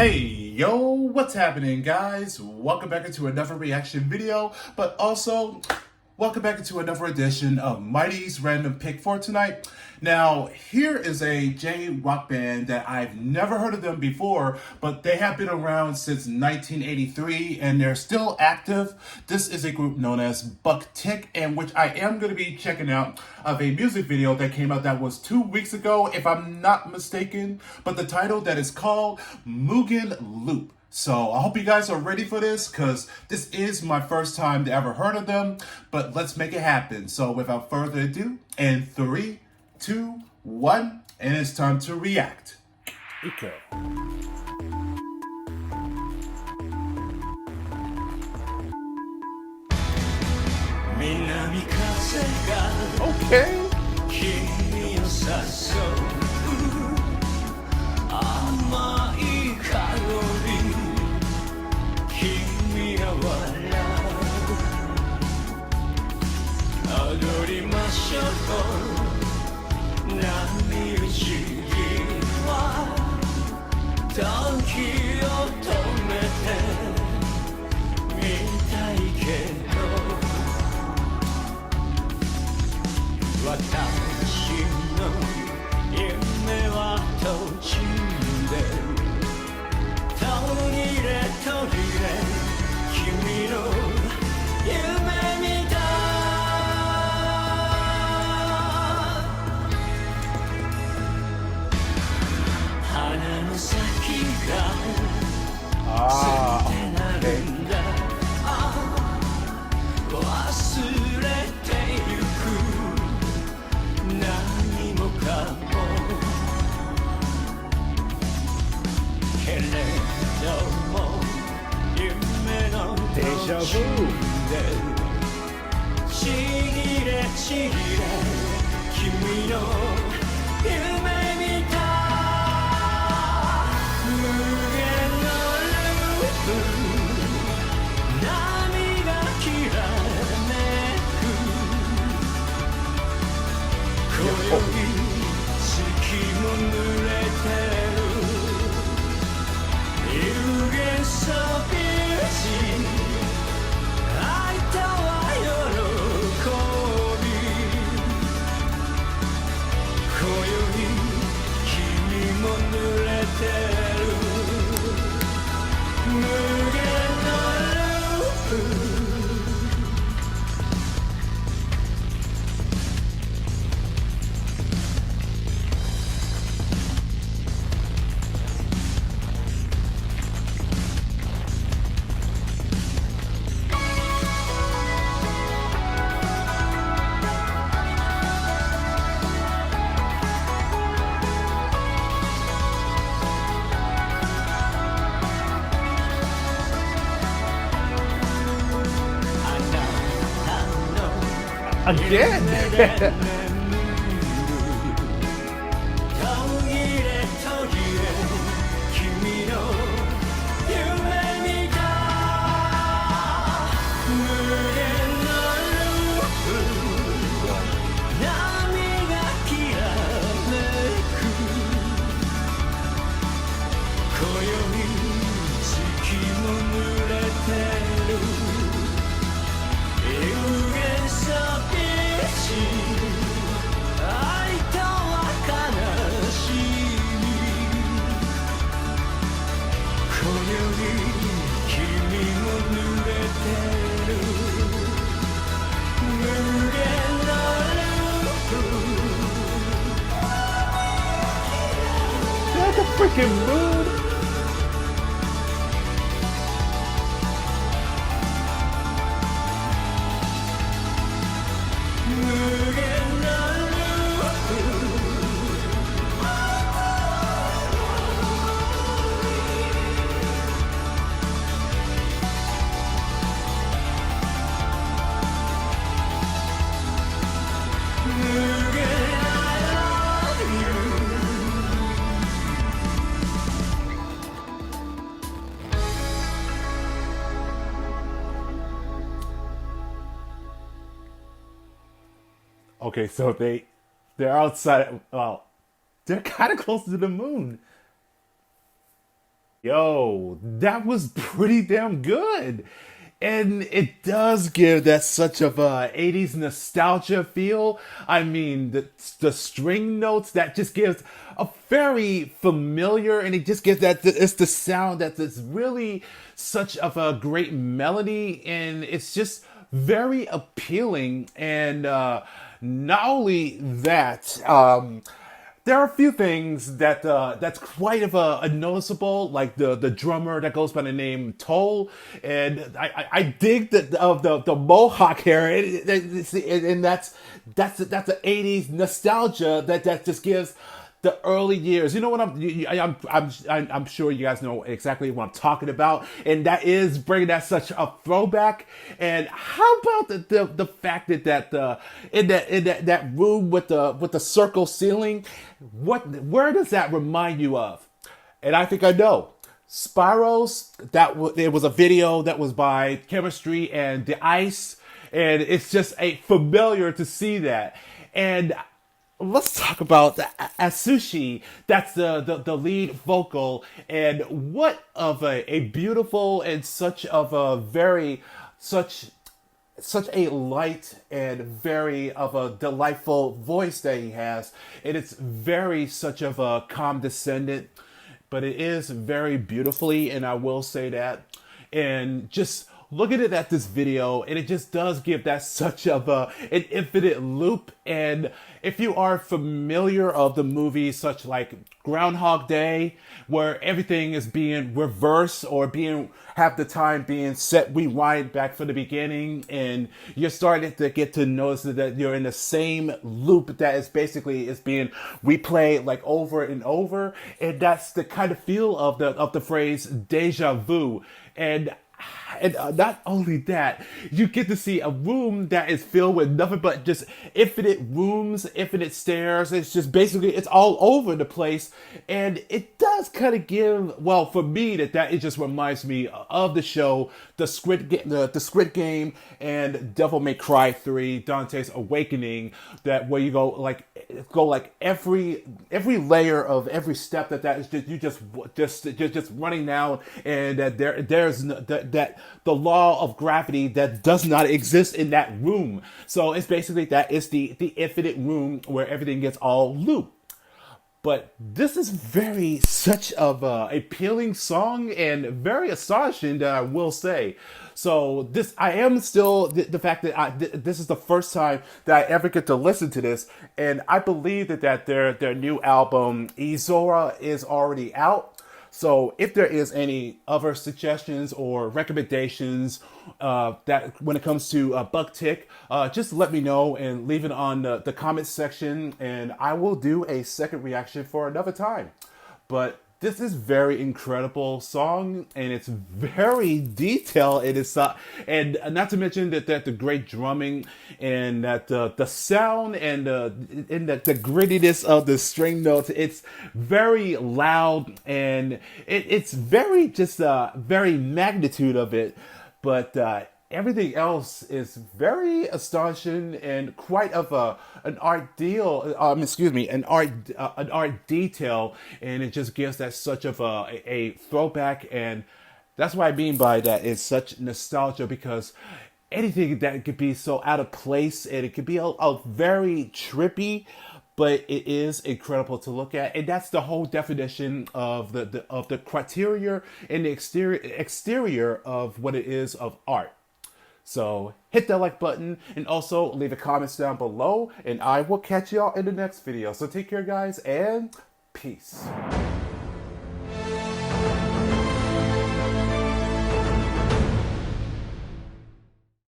Hey, yo, what's happening, guys? Welcome back into another reaction video, but also welcome back into another edition of Mighty's Random Pick for tonight. Now, here is a J-rock band that I've never heard of them before, but they have been around since 1983 and they're still active. This is a group known as Buck Tick, and which I am going to be checking out of a music video that came out that was 2 weeks ago, if I'm not mistaken, but the title that is called Mugen Loop. So I hope you guys are ready for this because this is my first time to ever heard of them, but let's make it happen. So without further ado, in 3, 2, 1, and it's time to react. Okay. Okay. 君を誘う甘い香り君が笑う踊りましょう波打ち際時を止めてみたいけど私の夢は途中で途切れ途切れ君の夢見た花の先が過ぎてなるんだ忘れてゆく何もかもけれども夢の途中でちぎれちぎれ君の夢見た無限のループ波がきらめく今宵月も濡れてる有限そびえし愛とは喜び今宵君も濡れてる無限のループAgain. 'That's a freaking mood. Okay, so they're outside. Well, they're kind of close to the moon. Yo, that was pretty damn good. And it does give that such of a 80s nostalgia feel. I mean, the string notes, that just gives a very familiar, and it just gives that, it's the sound that is really such of a great melody, and it's just very appealing. And not only that, there are a few things that that's quite of a noticeable, like the drummer that goes by the name Toll, and I dig the mohawk hair, and that's the '80s nostalgia that just gives the early years. You know what I'm sure you guys know exactly what I'm talking about, and that is bringing that such a throwback. And how about the fact that in that room with the circle ceiling, where does that remind you of? And I think I know. Spyros. It was a video that was by Chemistry and the Ice, and it's just a familiar to see that. And let's talk about Asushi. That's the lead vocal, and what of a beautiful and such of a very such a light and very of a delightful voice that he has, and it's very such of a condescendent, but it is very beautifully, and I will say that. And just looking at this video, and it just does give that such of an infinite loop. And if you are familiar of the movies such like Groundhog Day, where everything is being reversed or have the time being set rewind back from the beginning, and you're starting to get to notice that you're in the same loop that is being replayed like over and over. And that's the kind of feel of the phrase deja vu. And not only that, you get to see a room that is filled with nothing but just infinite rooms, infinite stairs. It's just basically, it's all over the place. And it does kind of give, well, for me, that it just reminds me of the show, the Squid Game, and Devil May Cry 3, Dante's Awakening, that where you go like every layer of every step that is just running down, and that there's that the law of gravity that does not exist in that room. So it's basically that it's the infinite room where everything gets all looped. But this is very such of a appealing song and very astonishing, that I will say. So I am still the fact that this is the first time that I ever get to listen to this, and I believe that their new album Izora is already out. So if there is any other suggestions or recommendations that when it comes to Buck Tick, just let me know and leave it on the comment section, and I will do a second reaction for another time. But this is very incredible song, and it's very detailed. It is, and not to mention that the great drumming, and that the sound, and the grittiness of the string notes. It's very loud, and it's very just very magnitude of it, but everything else is very astonishing and quite of an art deal. An art detail, and it just gives that such of a throwback, and that's what I mean by that. It's such nostalgia, because anything that could be so out of place, and it could be a very trippy, but it is incredible to look at, and that's the whole definition of the criteria and the exterior of what it is of art. So hit that like button, and also leave a comments down below, and I will catch y'all in the next video. So take care, guys, and peace.